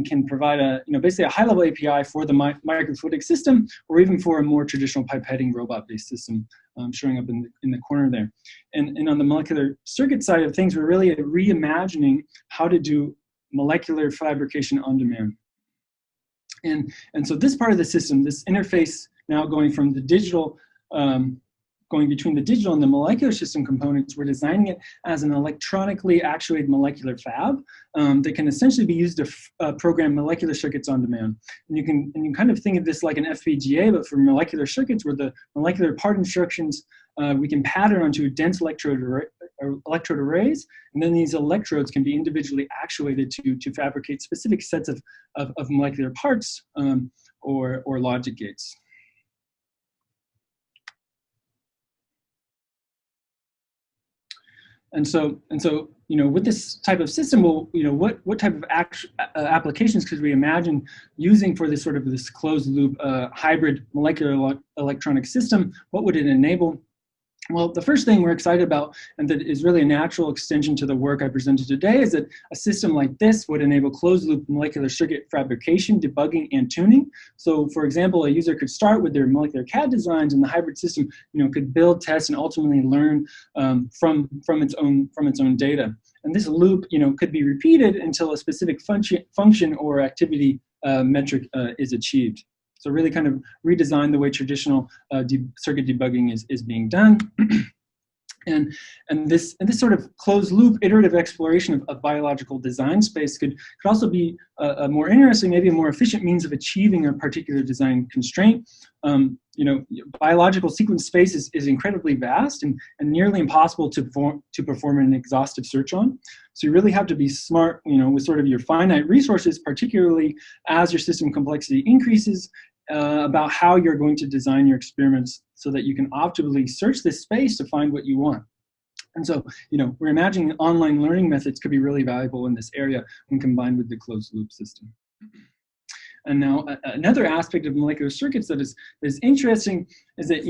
can provide basically a high-level API for the microfluidic system, or even for a more traditional pipetting robot-based system, showing up in the corner there. And on the molecular circuit side of things, we're really reimagining how to do molecular fabrication on demand. And so this part of the system, this interface now going from the digital, going between the digital and the molecular system components, we're designing it as an electronically actuated molecular fab that can essentially be used to program molecular circuits on demand. And you can kind of think of this like an FPGA, but for molecular circuits, where the molecular part instructions we can pattern onto dense electrode arrays, and then these electrodes can be individually actuated to fabricate specific sets of molecular parts or logic gates. And so, with this type of system, what type of applications could we imagine using for this sort of this closed loop hybrid molecular electronic system? What would it enable? Well, the first thing we're excited about, and that is really a natural extension to the work I presented today, is that a system like this would enable closed-loop molecular circuit fabrication, debugging, and tuning. So, for example, a user could start with their molecular CAD designs, and the hybrid system, could build, test, and ultimately learn from its own data. And this loop, could be repeated until a specific function or activity metric is achieved. So really kind of redesign the way traditional circuit debugging is being done. And this sort of closed loop iterative exploration of biological design space could also be a more interesting, maybe a more efficient means of achieving a particular design constraint. Biological sequence space is incredibly vast and nearly impossible to perform an exhaustive search on. So you really have to be smart, with sort of your finite resources, particularly as your system complexity increases, about how you're going to design your experiments so that you can optimally search this space to find what you want. And so, we're imagining online learning methods could be really valuable in this area when combined with the closed loop system. And now another aspect of molecular circuits that is interesting is that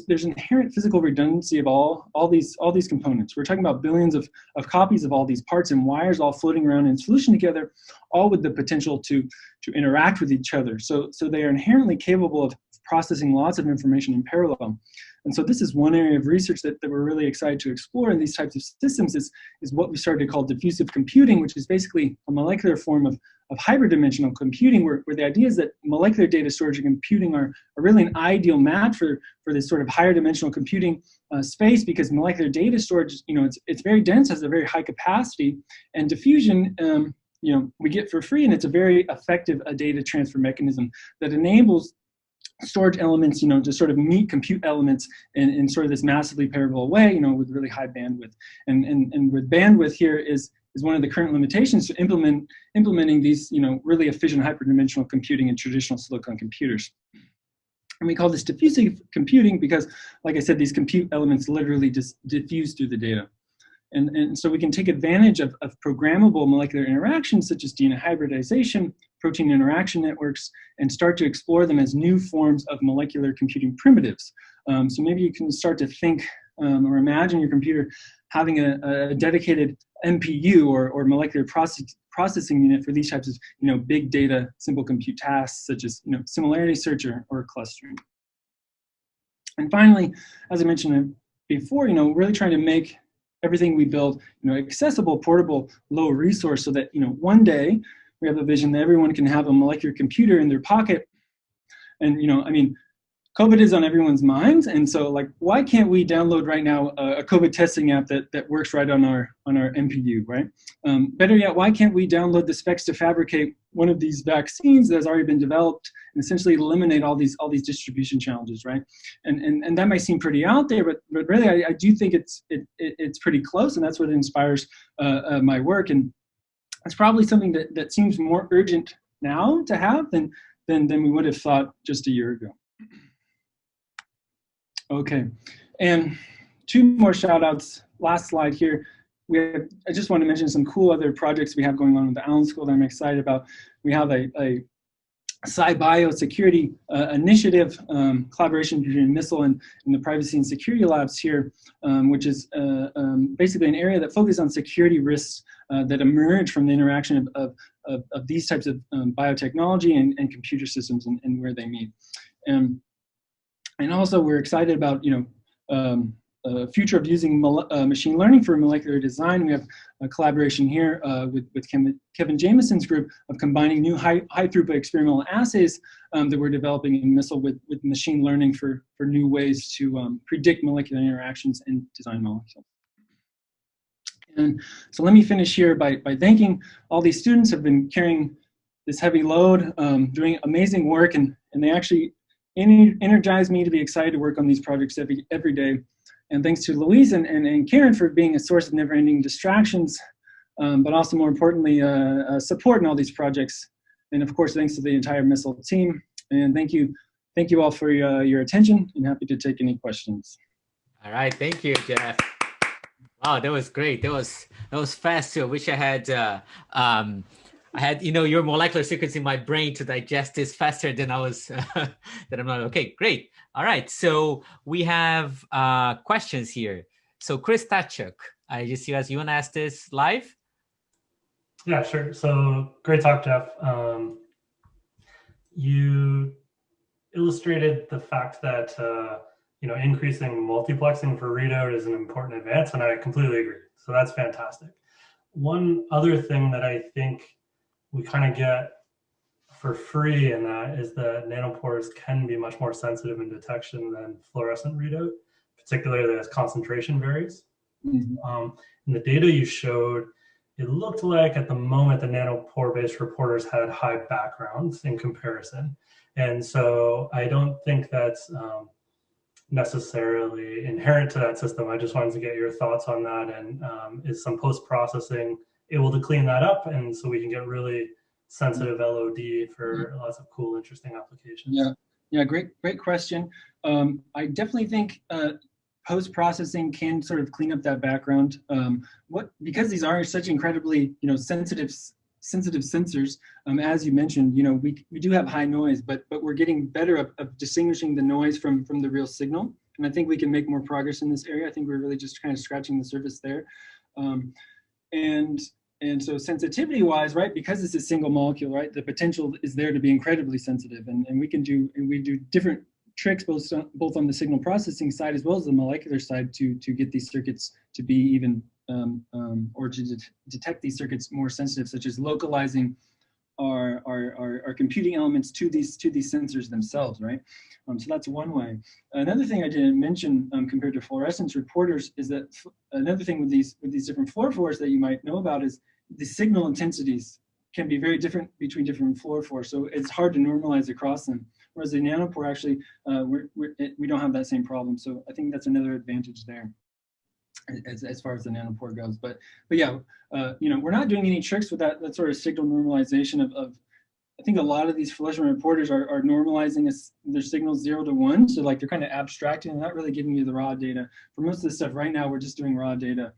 there's inherent physical redundancy of all these components. We're talking about billions of copies of all these parts and wires all floating around in solution together, all with the potential to interact with each other. So they are inherently capable of processing lots of information in parallel. And so this is one area of research that we're really excited to explore in these types of systems is what we started to call diffusive computing, which is basically a molecular form of hybrid dimensional computing, where the idea is that molecular data storage and computing are really an ideal match for this sort of higher dimensional computing space, because molecular data storage, it's very dense, has a very high capacity, and diffusion, we get for free, and it's a very effective data transfer mechanism that enables storage elements, to sort of meet compute elements in sort of this massively parallel way, with really high bandwidth. And with bandwidth here is one of the current limitations to implementing these, really efficient hyperdimensional computing in traditional silicon computers. And we call this diffusive computing because, like I said, these compute elements literally just diffuse through the data. And so we can take advantage of programmable molecular interactions such as DNA hybridization, protein interaction networks, and start to explore them as new forms of molecular computing primitives. So maybe you can start to think or imagine your computer having a dedicated MPU or molecular processing unit for these types of big data simple compute tasks such as similarity search or clustering. And finally, as I mentioned before, really trying to make everything we build, accessible, portable, low resource, so that, one day we have a vision that everyone can have a molecular computer in their pocket. And, COVID is on everyone's minds, and so like, why can't we download right now a COVID testing app that works right on our NPU, right? Better yet, why can't we download the specs to fabricate one of these vaccines that has already been developed and essentially eliminate all these distribution challenges, right? And that might seem pretty out there, but really, I do think it's pretty close, and that's what inspires my work. And it's probably something that seems more urgent now to have than we would have thought just a year ago. Okay, and two more shout outs. Last slide here. I just want to mention some cool other projects we have going on with the Allen School that I'm excited about. We have a SciBio security initiative, collaboration between Missile and the privacy and security labs here, which is basically an area that focuses on security risks that emerge from the interaction of these types of biotechnology and computer systems and where they meet. And also we're excited about, future of using machine learning for molecular design. We have a collaboration here with Kevin Jamison's group of combining new high throughput experimental assays that we're developing in Missile with machine learning for new ways to predict molecular interactions and design molecules. And so let me finish here by thanking all these students who have been carrying this heavy load, doing amazing work, and they actually energize me to be excited to work on these projects every day. And thanks to Louise and Karen for being a source of never-ending distractions, but also more importantly, support in all these projects. And of course, thanks to the entire Missile team. And thank you all for your attention, and happy to take any questions. All right, thank you, Jeff. Wow, that was great. That was fast too. I wish I had your molecular sequence in my brain to digest this faster than I was. That I'm not. Okay, great. All right, so we have questions here. So Chris Tachuk, I just see you want to ask this live? Yeah, sure. So great talk, Jeff. You illustrated the fact that increasing multiplexing for readout is an important advance, and I completely agree. So that's fantastic. One other thing that I think we kind of get for free in that is that nanopores can be much more sensitive in detection than fluorescent readout, particularly as concentration varies. Mm-hmm. In the data you showed, it looked like at the moment the nanopore-based reporters had high backgrounds in comparison. And so I don't think that's necessarily inherent to that system. I just wanted to get your thoughts on that, and is some post-processing able to clean that up, and so we can get really sensitive LOD for lots of cool, interesting applications? Yeah, great question. I definitely think post-processing can sort of clean up that background. Because these are such incredibly sensitive sensors, as you mentioned, we do have high noise, but we're getting better of distinguishing the noise from the real signal. And I think we can make more progress in this area. I think we're really just kind of scratching the surface there. And so sensitivity-wise, right, because it's a single molecule, right, the potential is there to be incredibly sensitive, and we do different tricks both on the signal processing side as well as the molecular side to get these circuits to be even or to detect these circuits more sensitive, such as localizing our computing elements to these sensors themselves, right? So that's one way. Another thing I didn't mention compared to fluorescence reporters is that another thing with these different fluorophores that you might know about is the signal intensities can be very different between different fluorophores, so it's hard to normalize across them. Whereas the nanopore actually, we don't have that same problem. So I think that's another advantage there, as far as the nanopore goes. But yeah, we're not doing any tricks with that sort of signal normalization of I think a lot of these fluorescent reporters are normalizing their signals 0 to 1. So like they're kind of abstracting and not really giving you the raw data. For most of the stuff right now, we're just doing raw data.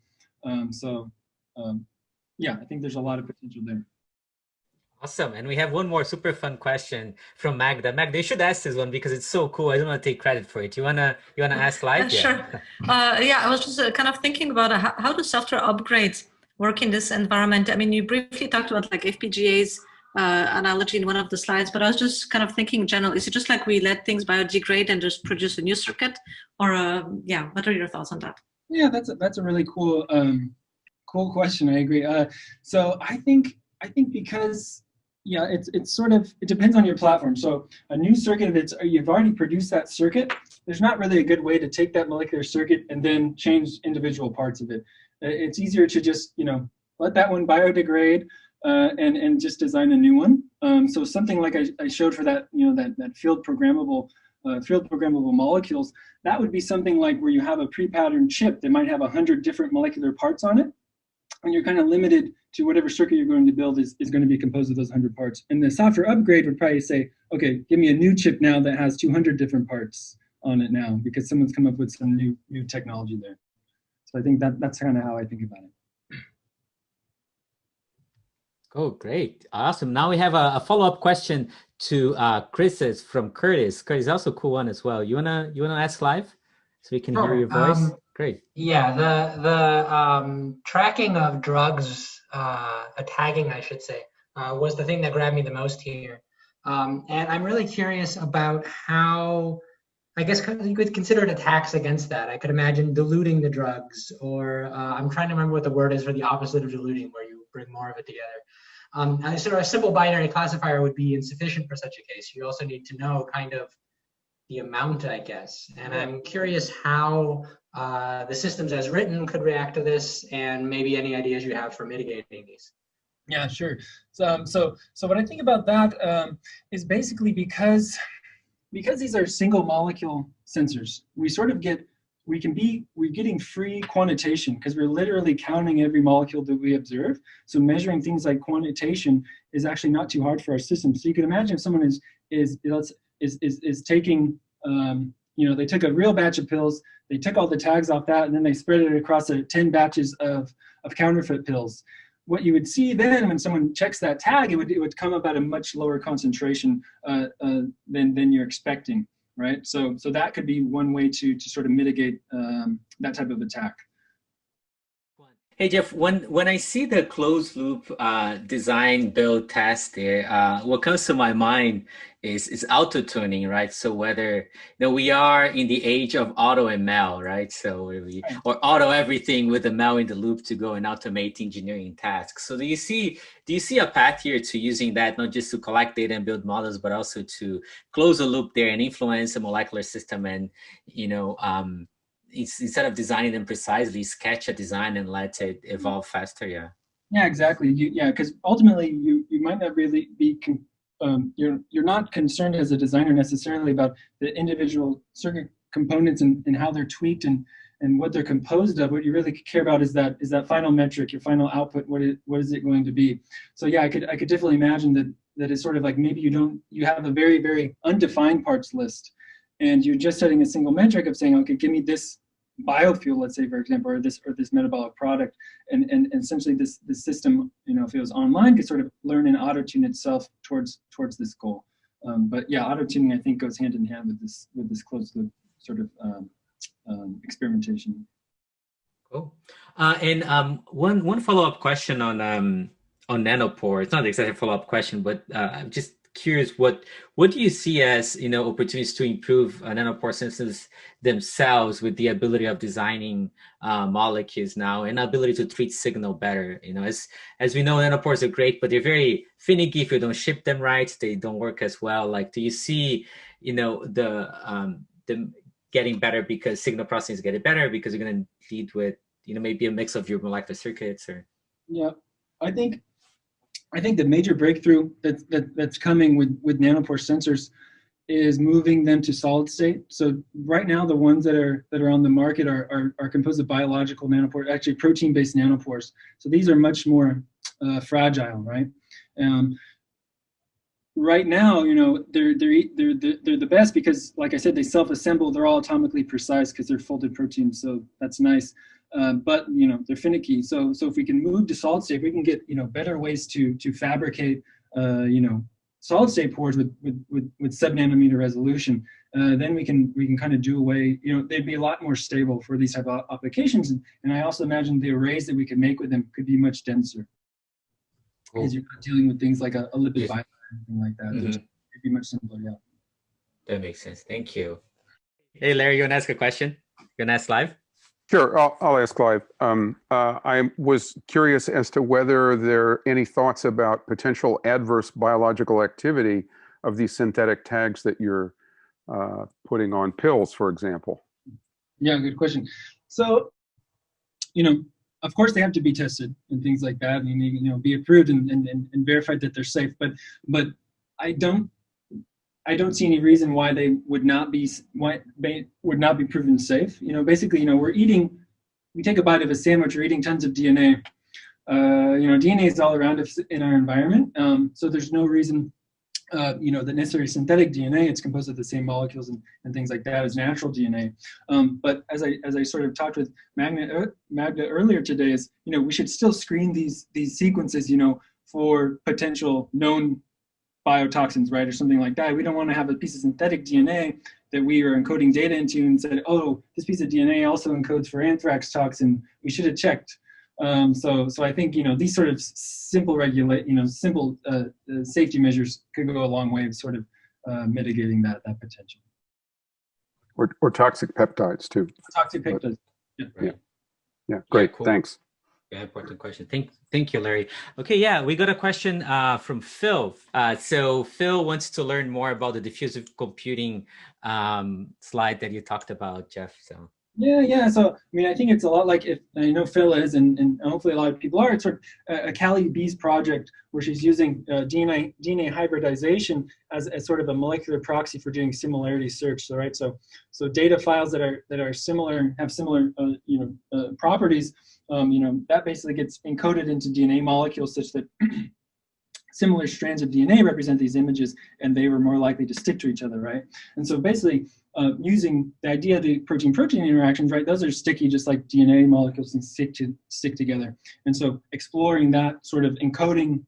Yeah, I think there's a lot of potential there. Awesome. And we have one more super fun question from Magda. Magda, you should ask this one because it's so cool. I don't want to take credit for it. You wanna ask live? Sure. Yeah, I was just kind of thinking about how do software upgrades work in this environment? I mean, you briefly talked about like FPGAs analogy in one of the slides, but I was just kind of thinking in general, is it just like we let things biodegrade and just produce a new circuit? Or yeah, what are your thoughts on that? Yeah, that's a really cool question. I agree. So I think because yeah, it's sort of, it depends on your platform. So a new circuit, if it's you've already produced that circuit, there's not really a good way to take that molecular circuit and then change individual parts of it. It's easier to just let that one biodegrade and just design a new one. So something like I showed for that that field programmable molecules, that would be something like where you have a pre-patterned chip that might have 100 different molecular parts on it, and you're kind of limited to whatever circuit you're going to build is going to be composed of those 100 parts. And the software upgrade would probably say, okay, give me a new chip now that has 200 different parts on it now, because someone's come up with some new technology there. So I think that's kind of how I think about it. Oh, great. Awesome. Now we have a follow-up question to Chris's from Curtis. Curtis, also a cool one as well. You wanna ask live so we can hear your voice? Great. Yeah, the tracking of drugs, tagging, I should say, was the thing that grabbed me the most here. And I'm really curious about how, I guess you could consider it attacks against that. I could imagine diluting the drugs, or I'm trying to remember what the word is for the opposite of diluting, where you bring more of it together. Sort of a simple binary classifier would be insufficient for such a case. You also need to know kind of the amount, I guess. And I'm curious how the systems as written could react to this, and maybe any ideas you have for mitigating these. Yeah, sure. So what I think about that is basically because these are single molecule sensors, we're getting free quantitation because we're literally counting every molecule that we observe. So measuring things like quantitation is actually not too hard for our system. So you can imagine if someone is taking, they took a real batch of pills, they took all the tags off that, and then they spread it across 10 batches of counterfeit pills. What you would see then when someone checks that tag, it would come up at a much lower concentration than you're expecting, right? So that could be one way to sort of mitigate that type of attack. Hey Jeff, when I see the closed loop design build test there, what comes to my mind is auto tuning, right? So whether we are in the age of auto ML, right? So or auto everything with ML in the loop to go and automate engineering tasks. So do you see a path here to using that not just to collect data and build models, but also to close a loop there and influence the molecular system and instead of designing them precisely, sketch a design and let it evolve faster? Yeah, exactly. Because ultimately you might not really be you're not concerned as a designer necessarily about the individual circuit components and how they're tweaked and what they're composed of. What you really care about is that final metric, your final output. What is it going to be? So yeah, I could definitely imagine that it's sort of like maybe you have a very, very undefined parts list, and you're just setting a single metric of saying, okay, give me this biofuel, let's say, for example, or this metabolic product, and essentially this system, if it was online, could sort of learn and auto tune itself towards this goal. But yeah, auto tuning I think goes hand in hand with this closed loop sort of experimentation. Cool. And one follow up question on nanopore. It's not exactly a follow up question, but I'm just curious, what do you see as opportunities to improve nanopore sensors themselves with the ability of designing molecules now and ability to treat signal better? As we know, nanopores are great, but they're very finicky if you don't ship them right. They don't work as well. Like, do you see them getting better because signal processing is getting better because you're going to lead with maybe a mix of your molecular circuits? Or I think the major breakthrough that's coming with nanopore sensors is moving them to solid state. So right now, the ones that are on the market are composed of biological nanopores, actually protein-based nanopores. So these are much more fragile, right? Right now, they're the best because, like I said, they self-assemble. They're all atomically precise because they're folded proteins. So that's nice. But they're finicky. So if we can move to solid state, we can get better ways to fabricate solid state pores with sub-nanometer resolution. Then we can kind of do away. They'd be a lot more stable for these type of applications. And I also imagine the arrays that we could make with them could be much denser. Because you're not dealing with things like a lipid bilayer or anything like that. Mm-hmm. It'd be much simpler. Yeah. That makes sense. Thank you. Hey Larry, you want to ask a question? You want to ask live? Sure, I'll ask Clive. I was curious as to whether there are any thoughts about potential adverse biological activity of these synthetic tags that you're putting on pills, for example. Yeah, good question. So, of course they have to be tested and things like that, and be approved and verified that they're safe. But I don't see any reason why they would not be proven safe. Basically, we take a bite of a sandwich, we're eating tons of DNA. DNA is all around us in our environment, so there's no reason. The necessary synthetic DNA, it's composed of the same molecules and things like that as natural DNA. But as I sort of talked with Magda earlier today, is we should still screen these sequences, for potential known biotoxins, right, or something like that. We don't want to have a piece of synthetic DNA that we are encoding data into and said, oh, this piece of DNA also encodes for anthrax toxin. We should have checked. So I think these sort of simple safety measures could go a long way of sort of mitigating that potential. Or toxic peptides too. Toxic peptides. Yeah. Great. Yeah, cool. Thanks. Yeah, important question. Thank you, Larry. Okay, yeah, we got a question from Phil. So Phil wants to learn more about the diffusive computing slide that you talked about, Jeff. So. Yeah. So, I think it's a lot like, I know Phil is, and hopefully a lot of people are, it's sort of a Callie B's project where she's using DNA hybridization as sort of a molecular proxy for doing similarity search. So data files that are similar, have similar, properties, that basically gets encoded into DNA molecules such that similar strands of DNA represent these images, and they were more likely to stick to each other, right? And so basically, using the idea of the protein-protein interactions, right? Those are sticky, just like DNA molecules and stick together. And so exploring that sort of encoding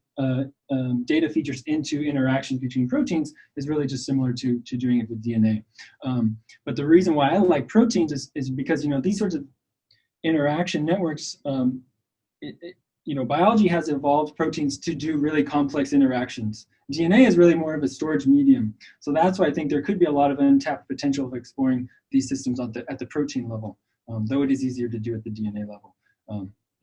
data features into interactions between proteins is really just similar to doing it with DNA. But the reason why I like proteins is because these sorts of interaction networks, biology has evolved proteins to do really complex interactions. DNA is really more of a storage medium. So that's why I think there could be a lot of untapped potential of exploring these systems at the protein level, though it is easier to do at the DNA level.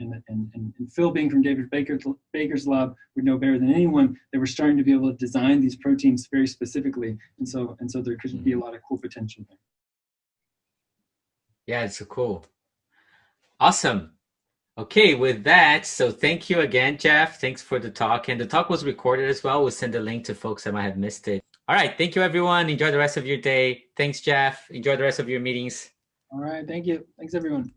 And Phil, being from David Baker's lab, would know better than anyone that we're starting to be able to design these proteins very specifically. And so there could be a lot of cool potential there. Yeah, it's so cool. Awesome. Okay, with that, so thank you again, Jeff. Thanks for the talk. And the talk was recorded as well. We'll send a link to folks that might have missed it. All right, thank you, everyone. Enjoy the rest of your day. Thanks, Jeff. Enjoy the rest of your meetings. All right, thank you. Thanks, everyone.